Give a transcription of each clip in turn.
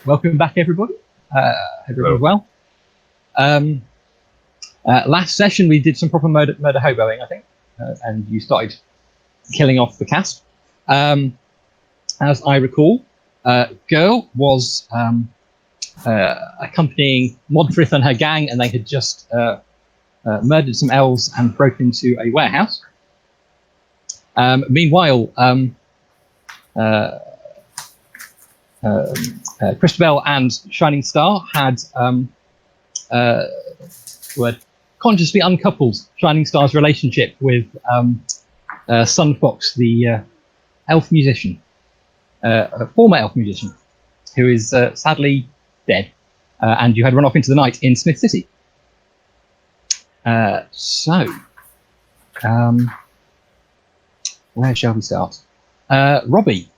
welcome back, everybody. Hope everyone's well. Last session we did some proper murder hoboing, I think, and you started killing off the cast. As I recall, Girl was accompanying Modfrith and her gang, and they had just murdered some elves and broken into a warehouse. Meanwhile, Christabel and Shining Star had were consciously uncoupled Shining Star's relationship with Sunfox, the elf musician, a former elf musician, who is sadly dead, and you had run off into the night in Smith City. Where shall we start? Robbie,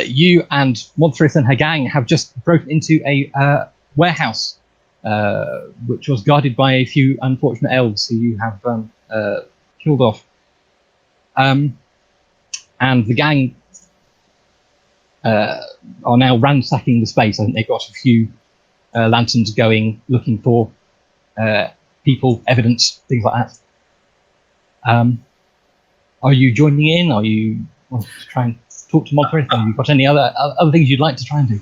you and Modfrith and her gang have just broken into a warehouse, which was guarded by a few unfortunate elves who you have killed off. And the gang are now ransacking the space. I think they've got a few lanterns going, looking for people, evidence, things like that. Are you joining in? Are you wanting to try and talk to Modfrith? Have you got any other things you'd like to try and do?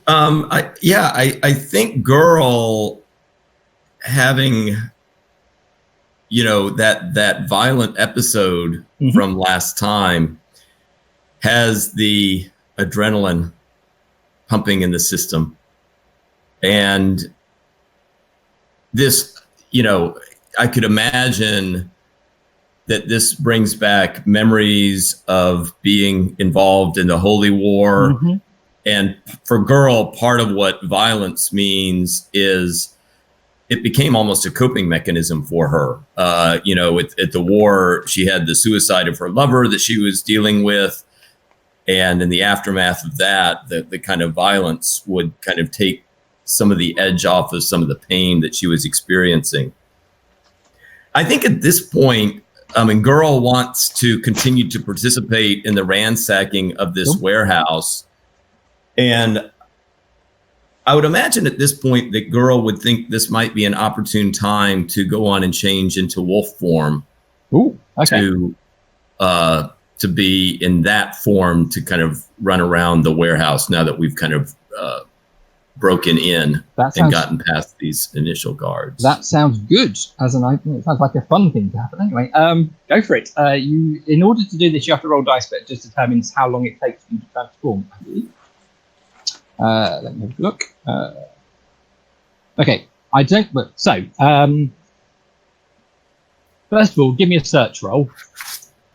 I think Girl having, that violent episode from last time has the adrenaline pumping in the system. And this, I could imagine that this brings back memories of being involved in the Holy War. And for Girl, part of what violence means is it became almost a coping mechanism for her. At the war, she had the suicide of her lover that she was dealing with. And in the aftermath of that, the kind of violence would kind of take some of the edge off of some of the pain that she was experiencing. I think at this point, Girl wants to continue to participate in the ransacking of this warehouse. And I would imagine at this point that Girl would think this might be an opportune time to go on and change into wolf form. Ooh, okay. To be in that form to kind of run around the warehouse now that we've kind of broken in and gotten past these initial guards. That sounds good. It sounds like a fun thing to happen. Anyway, go for it. In order to do this, you have to roll dice, but it just determines how long it takes for you to transform, I believe. Let me have a look. Okay, I don't. So, first of all, give me a search roll.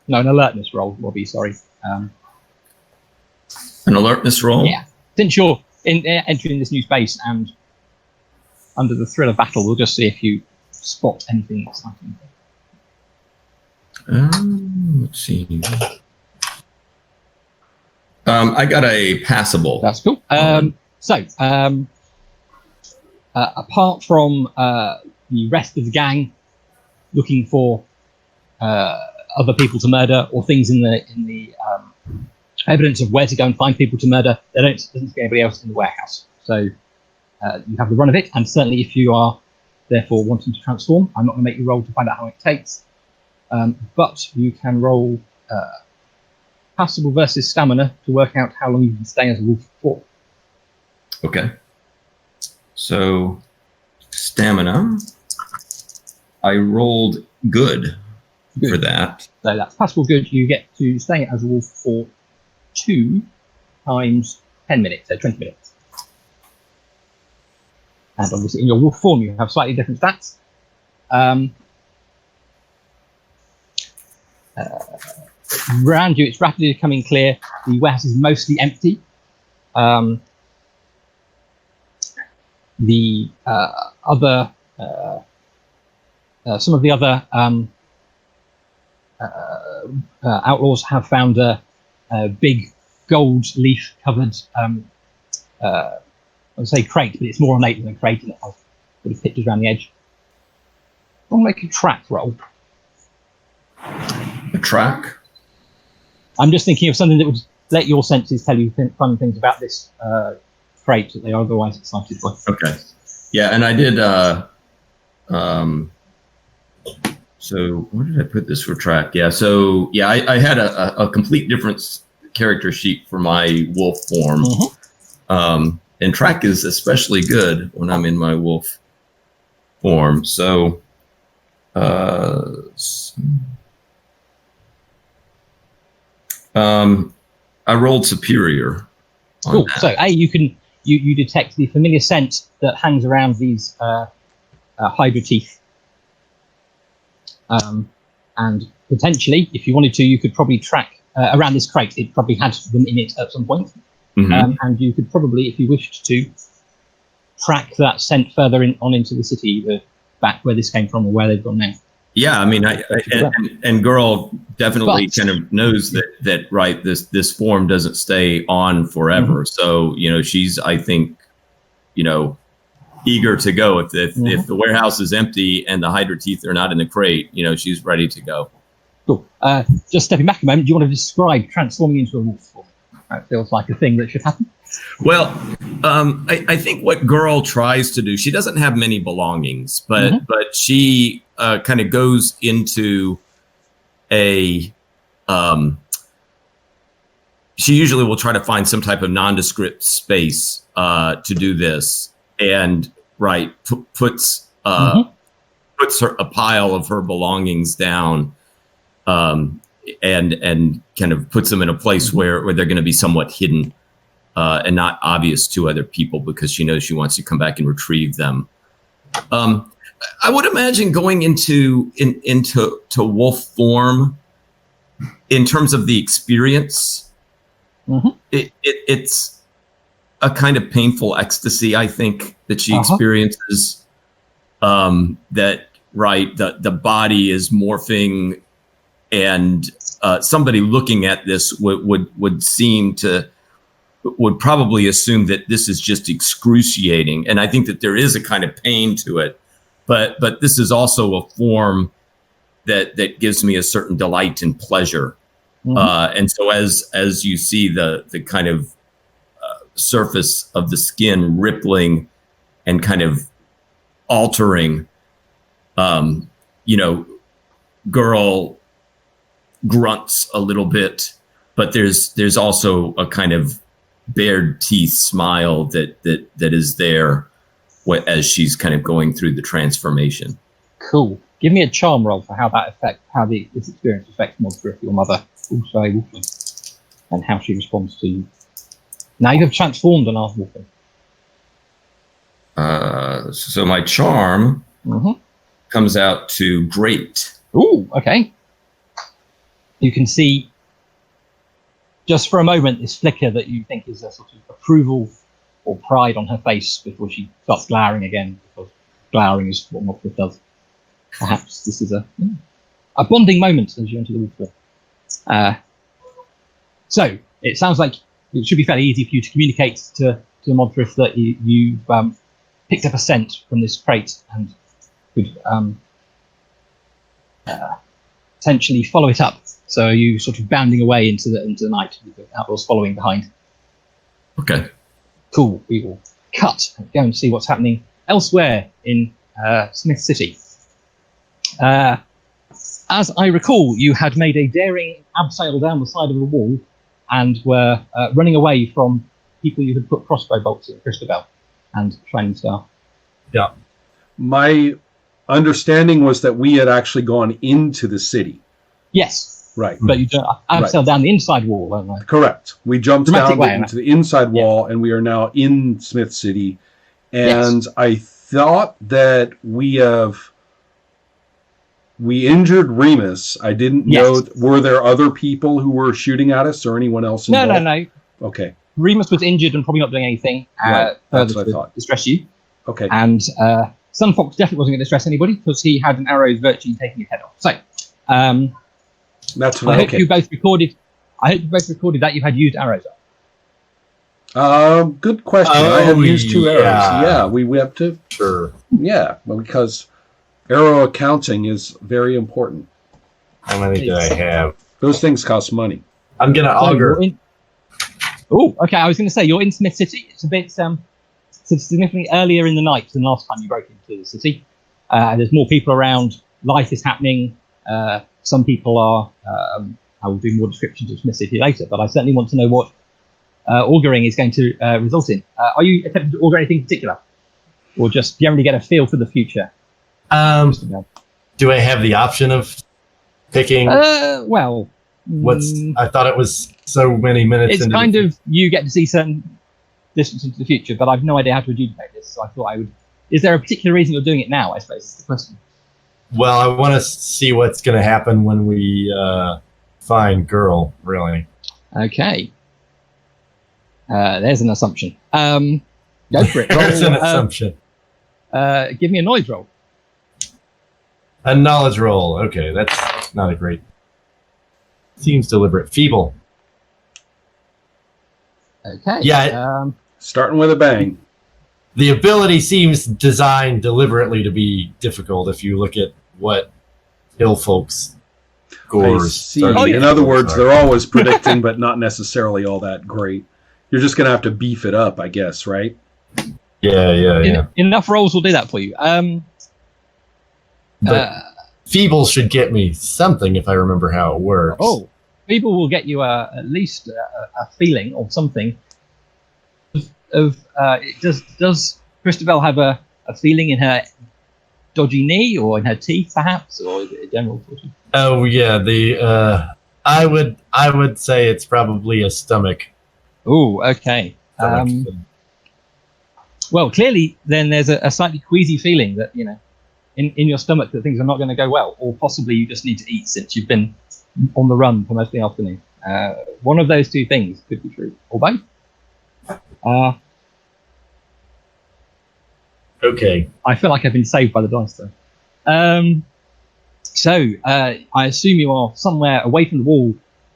No, an alertness roll, Robbie. Sorry. An alertness roll. Yeah, since you're entering this new space and under the thrill of battle, we'll just see if you spot anything exciting. Let's see. I got a passable. That's cool. Apart from the rest of the gang looking for other people to murder or things in the evidence of where to go and find people to murder, there doesn't see anybody else in the warehouse. So you have the run of it, and certainly if you are therefore wanting to transform, I'm not going to make you roll to find out how long it takes, but you can roll passable versus stamina to work out how long you can stay as a wolf for. Okay. So stamina, I rolled good for that. So that's passable good. You get to stay as a wolf for 2 times 10 minutes, so 20 minutes. And obviously in your wolf form, you have slightly different stats. Around you, it's rapidly becoming clear the warehouse is mostly empty. Some of the other outlaws have found a big gold leaf covered, I would say crate, but it's more ornate than a crate, and it has sort of pictures around the edge. I'll make a track roll. A track? I'm just thinking of something that would let your senses tell you fun things about this crate that they are otherwise excited by. Okay. Yeah, and I did. So where did I put this for track? Yeah. So yeah, I had a complete different character sheet for my wolf form. And track is especially good when I'm in my wolf form. So, I rolled superior. Cool. So you detect the familiar scent that hangs around these hydra teeth. And potentially, if you wanted to, you could probably track around this crate. It probably had them in it at some point. And you could probably, if you wished to, track that scent further on into the city, either back where this came from or where they've gone now. Yeah, I mean, and girl definitely kind of knows that right. This form doesn't stay on forever. So she's, I think, eager to go. If the warehouse is empty and the hydra teeth are not in the crate, she's ready to go. Cool. Just stepping back a moment, do you want to describe transforming into a wolf form? That feels like a thing that should happen. Well, I think what girl tries to do, she doesn't have many belongings, but she kind of goes into she usually will try to find some type of nondescript space to do this, and puts a pile of her belongings down, and kind of puts them in a place where they're going to be somewhat hidden and not obvious to other people, because she knows she wants to come back and retrieve them. I would imagine going into wolf form, in terms of the experience, it's a kind of painful ecstasy, I think, that she experiences. That the body is morphing, and somebody looking at this would probably assume that this is just excruciating, and I think that there is a kind of pain to it, but this is also a form that gives me a certain delight and pleasure. And so as you see the kind of surface of the skin rippling and kind of altering, girl grunts a little bit, but there's also a kind of bared teeth smile that is there as she's kind of going through the transformation. Cool. Give me a charm roll for how this experience affects Modgrith, your mother, also a wolfling, and how she responds to you. Now you have transformed an half wolfling. So my charm comes out to great. Ooh, okay. You can see, just for a moment, this flicker that you think is a sort of approval or pride on her face before she starts glowering again, because glowering is what Modgrith does. Perhaps this is a bonding moment as you enter the wolf. So it sounds like it should be fairly easy for you to communicate to Modgrith that you've picked up a scent from this crate and could potentially follow it up. So you sort of bounding away into the night with the outlaws following behind. Okay. Cool. We will cut and go and see what's happening elsewhere in Smith City. As I recall, you had made a daring abseil down the side of the wall and were running away from people you had put crossbow bolts at Christabel and Shining Star. Yeah. My understanding was that we had actually gone into the city. Yes. Right. But you abseiled down the inside wall, weren't I? Correct. We jumped down into the inside wall, and we are now in Smith City. And I thought that we injured Remus. I didn't know. Were there other people who were shooting at us or anyone else involved? No. Okay. Remus was injured and probably not doing anything That's what I thought. Distress you. Okay. And Sunfox definitely wasn't going to distress anybody because he had an arrow virtually taking his head off. So that's I hope you both recorded. That you had used arrows up. Good question. I have used 2 arrows. Yeah, we have to. Sure. Yeah, because arrow accounting is very important. How many do I have? Those things cost money. I'm going to augur. Oh, okay. I was going to say you're in Smith City. It's a bit significantly earlier in the night than last time you broke into the city. There's more people around. Life is happening. Some people are. I will do more descriptions of Smith City later, but I certainly want to know what auguring is going to result in. Are you attempting to augur anything in particular, or just generally get a feel for the future? Do I have the option of picking? Well, I thought it was so many minutes. It's kind of you get to see certain distance into the future, but I've no idea how to adjudicate this. So I thought I would. Is there a particular reason you're doing it now? I suppose is the question. Well, I want to see what's going to happen when we find girl. Really. Okay. There's an assumption. Go for it. There's an assumption. Give me a knowledge roll. A knowledge roll. Okay, that's not a great. Seems deliberate. Feeble. Okay. Yeah. Starting with a bang. The ability seems designed deliberately to be difficult if you look at what hill folks scores. In other words, they're always predicting, but not necessarily all that great. You're just going to have to beef it up, I guess, right? Yeah. Enough rolls will do that for you. Feeble should get me something if I remember how it works. Oh, Feeble will get you at least a feeling or something of does Christabel have a feeling in her dodgy knee or in her teeth perhaps, or is it a general sort of... Oh yeah, I would say it's probably a stomach. Oh, okay. Well, clearly then there's a slightly queasy feeling that, in your stomach that things are not going to go well, or possibly you just need to eat since you've been on the run for most of the afternoon. One of those two things could be true, or both. Okay. I feel like I've been saved by the dice, though. So I assume you are somewhere away from the wall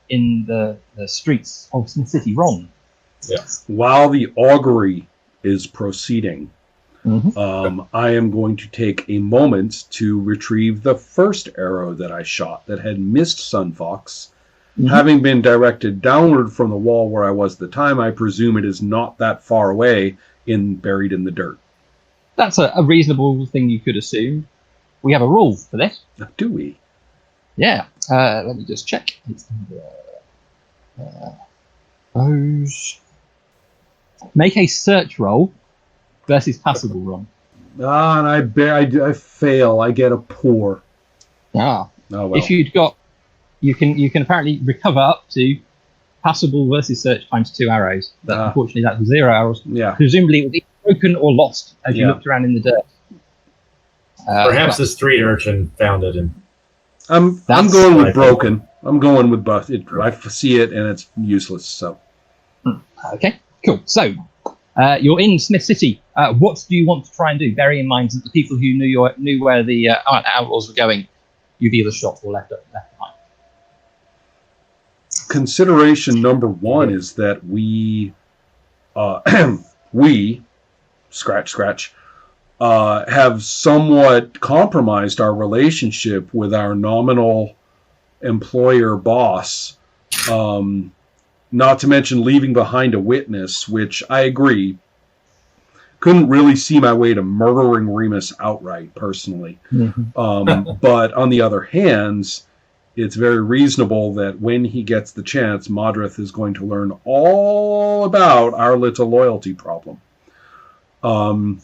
in the streets of Smith City, Ron. Yeah. While the augury is proceeding, I am going to take a moment to retrieve the first arrow that I shot that had missed Sunfox. Having been directed downward from the wall where I was at the time, I presume it is not that far away, buried in the dirt. That's a reasonable thing you could assume. We have a rule for this. Do we? Yeah. Let me just check. It's those. Make a search roll versus passable roll. And I fail. I get a poor. Oh well. If you'd got, you can apparently recover up to passable versus search times 2 arrows. But unfortunately, that's 0 arrows. Yeah. Presumably, it was either broken or lost as you looked around in the dirt. Perhaps this street urchin found it. I'm going with broken. I'm going with both. I see it and it's useless. So. Okay. Cool. So. You're in Smith City. What do you want to try and do? Bearing in mind that the people who knew where the outlaws were going, you've either shot or left behind. Consideration number one is that we have somewhat compromised our relationship with our nominal employer boss. Not to mention leaving behind a witness, which I agree, couldn't really see my way to murdering Remus outright, personally. But on the other hand, it's very reasonable that when he gets the chance, Modrith is going to learn all about our little loyalty problem. Not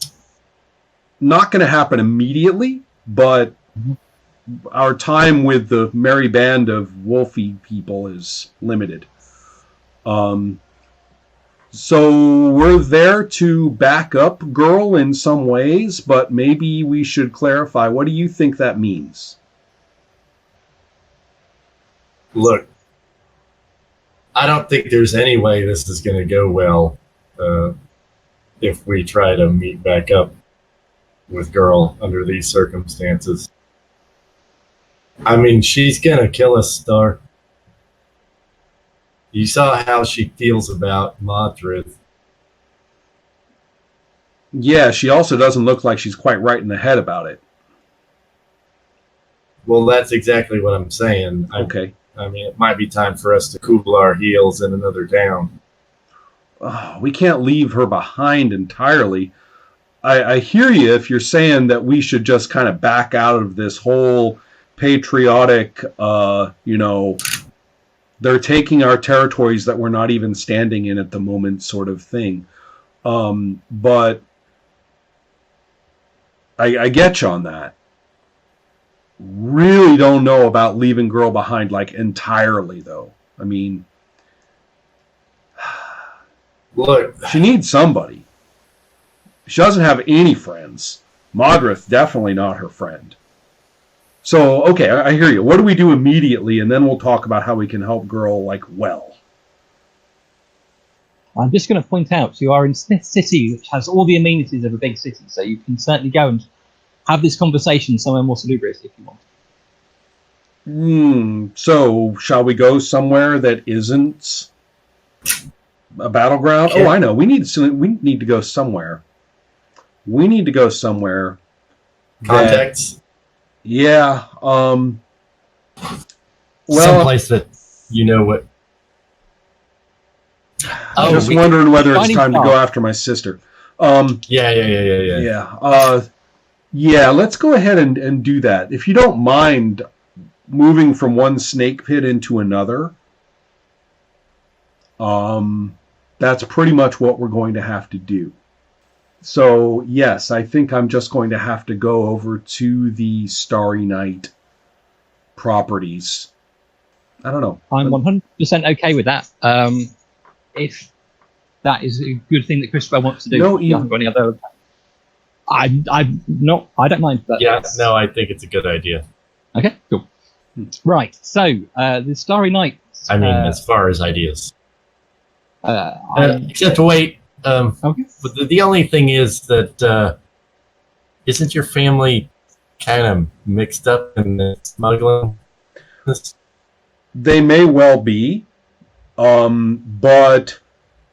going to happen immediately, but our time with the merry band of wolfy people is limited. So we're there to back up Girl in some ways, but maybe we should clarify. What do you think that means? Look, I don't think there's any way this is going to go well if we try to meet back up with Girl under these circumstances. I mean, she's going to kill us, Star. You saw how she feels about Modrith. Yeah, she also doesn't look like she's quite right in the head about it. Well, that's exactly what I'm saying. Okay. I mean, it might be time for us to cool our heels in another town. we can't leave her behind entirely. I hear you if you're saying that we should just kind of back out of this whole patriotic, they're taking our territories that we're not even standing in at the moment sort of thing. But I get you on that. Really don't know about leaving girl behind like entirely, though. I mean, Look, she needs somebody. She doesn't have any friends. Modrith, definitely not her friend. So, okay, I hear you. What do we do immediately, and then we'll talk about how we can help girl, like, well. I'm just going to point out, you are in Smith City, which has all the amenities of a big city, so you can certainly go and have this conversation somewhere more salubrious if you want. So, shall we go somewhere that isn't a battleground? Oh, I know. We need to go somewhere. We need to go somewhere. contacts. Yeah. Well, Someplace that you know what. I'm just wondering whether it's time to go after my sister. Yeah. Yeah, let's go ahead and do that. If you don't mind moving from one snake pit into another, that's pretty much what we're going to have to do. So, yes, I think I'm just going to have to go over to the Starry Night properties. I don't know. I'm 100% okay with that. If that is a good thing that Christopher wants to do. No, you haven't got any other... I don't mind. But Yeah, no, I think it's a good idea. Okay, cool. Right, so the Starry Night... I mean, as far as ideas. Except wait. Okay. But the only thing is that isn't your family kind of mixed up in the smuggling? They may well be, but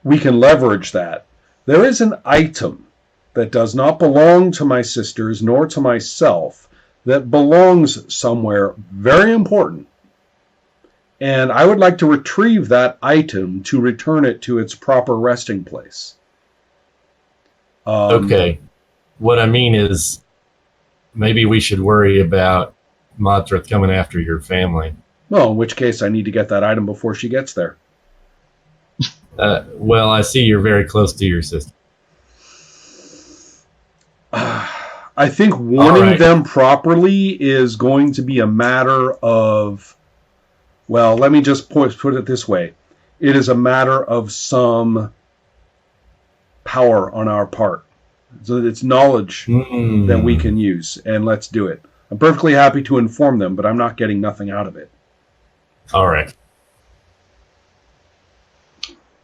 we can leverage that. There is an item that does not belong to my sisters nor to myself that belongs somewhere very important. And I would like to retrieve that item to return it to its proper resting place. Okay. What I mean is, maybe we should worry about Modrith coming after your family. Well, in which case I need to get that item before she gets there. Well, I see you're very close to your sister. I think warning them properly is going to be a matter of... Well, let me just put it this way. It is a matter of some power on our part. So it's knowledge that we can use, and let's do it. I'm perfectly happy to inform them, but I'm not getting nothing out of it. All right.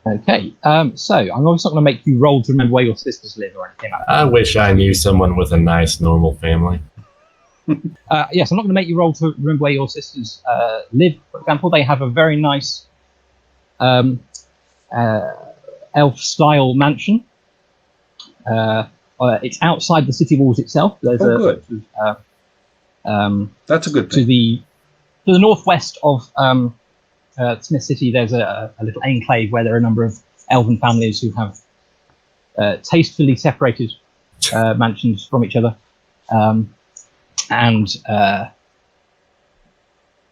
Okay, so I'm obviously not going to make you roll to remember where your sisters live or anything like that. I wish I knew someone with a nice, normal family. Yes, I'm not going to make you roll to remember where your sisters live. For example, they have a very nice elf-style mansion. It's outside the city walls itself. There's good. That's a good thing. To the northwest of Smith City, there's a little enclave where there are a number of elven families who have tastefully separated mansions from each other. And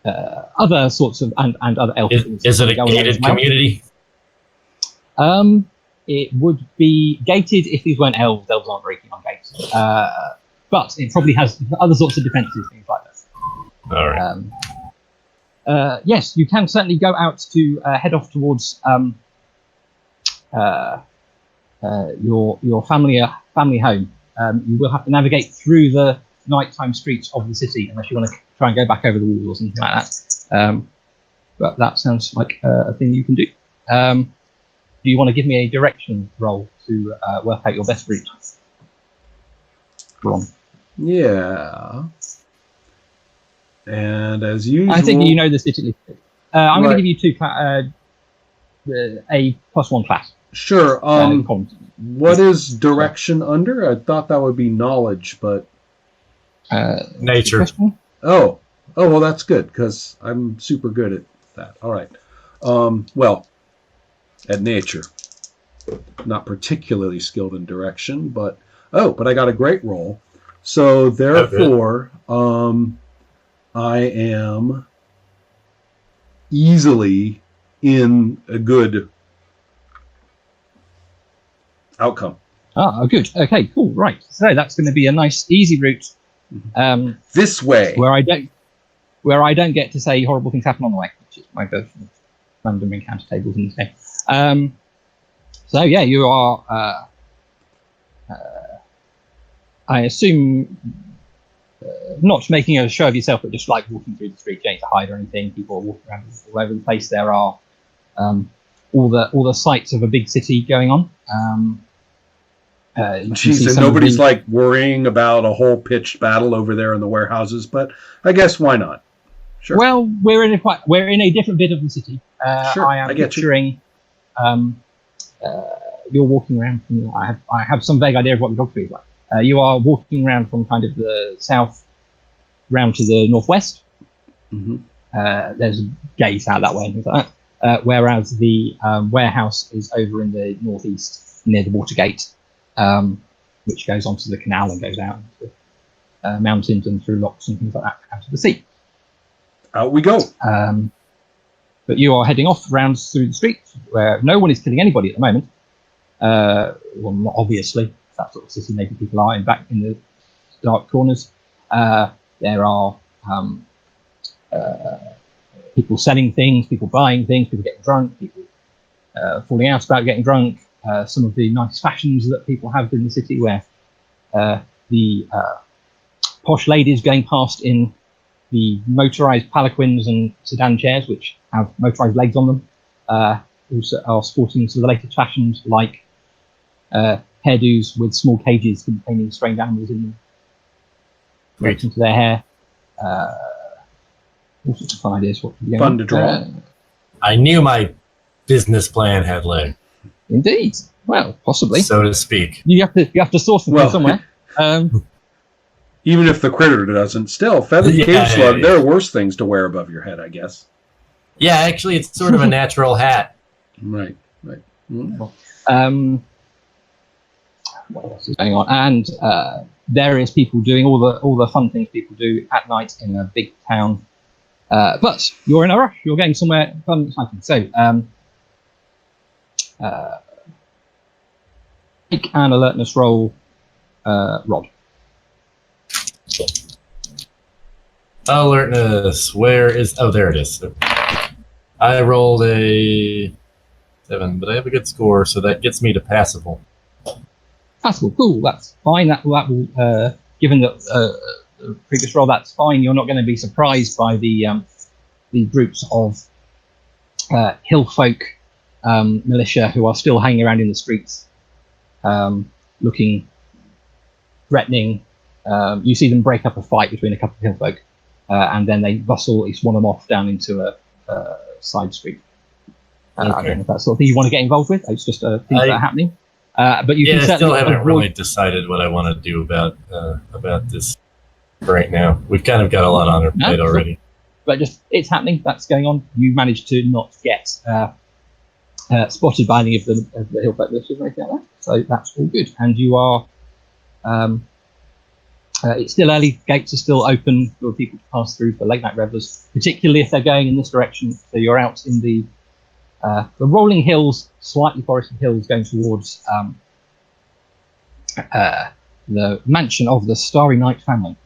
other sorts of and other elf things. Is it a gated community? It would be gated if these weren't elves. Elves aren't very keen on gates. But it probably has other sorts of defences, things like that. All right. Yes, you can certainly go out to head off towards your family home. You will have to navigate through the nighttime streets of the city unless you want to try and go back over the walls or something like that. But that sounds like a thing you can do. Do you want to give me a direction roll to work out your best route? Wrong. Yeah. And as usual... I think you know the city. I'm going to give you a +1 class. Sure. What is direction under? I thought that would be knowledge, but... Nature. Oh, well, that's good, because I'm super good at that. All right. Well, at nature. not particularly skilled in direction, but I got a great roll. So therefore, I am easily in a good outcome. Oh, good. Okay, cool. Right. So that's going to be a nice, easy route. This way, where I don't get to say horrible things happen on the way, which is my version of random encounter tables in this game. So yeah, you are. I assume not making a show of yourself, but just like walking through the street, going to hide or anything. People are walking around all over the place. There are all the sights of a big city going on. Jeez, and nobody's like worrying about a whole pitched battle over there in the warehouses, but I guess why not? Sure. Well, we're in a different bit of the city. Sure, I am I get picturing you're walking around from. I have some vague idea of what the geography is like. You are walking around from kind of the south round to the northwest. Mm-hmm. There's a gate out that way and things like that. Whereas the warehouse is over in the northeast near the water gate. Which goes onto the canal and goes out into mountains and through locks and things like that out to the sea. Out we go. But you are heading off round through the streets where no one is killing anybody at the moment. Well, not obviously. That sort of city, maybe people are back in the dark corners. There are people selling things, people buying things, people getting drunk, people falling out about getting drunk. Some of the nice fashions that people have in the city, where the posh ladies going past in the motorized palanquins and sedan chairs, which have motorized legs on them, also are sporting some of the latest fashions, like hairdos with small cages containing strange animals in them, right into their hair. All sorts of fun ideas. Fun to draw. I knew my business plan had legs. Indeed. Well, possibly, so to speak. You have to source them from somewhere. Even if the critter doesn't, still feathered cave slug. There are worse things to wear above your head, I guess. Yeah, actually, it's sort of a natural hat. Right. Mm-hmm. What else is going on? And various people doing all the fun things people do at night in a big town. But you're in a rush. You're going somewhere fun and exciting. So. Make an alertness roll, Rod. Alertness, where is... Oh, there it is. I rolled a 7, but I have a good score, so that gets me to passable. Passable, cool, that's fine. That will given that the previous roll, that's fine. You're not going to be surprised by the groups of hill folk militia who are still hanging around in the streets, looking threatening. You see them break up a fight between a couple of hill folk, and then they bustle each one of them off down into a side street. Okay. I don't know if that's the sort of thing you want to get involved with. It's just things that are happening. But you can still haven't really decided what I want to do about this right now. We've kind of got a lot on our plate already. But just it's happening. That's going on. You managed to not get spotted by any of the hill folk militias or anything like that. So that's all good. And you are. It's still early. Gates are still open for people to pass through for late night revelers, particularly if they're going in this direction. So you're out in the rolling hills, slightly forested hills, going towards the mansion of the Starry Night family.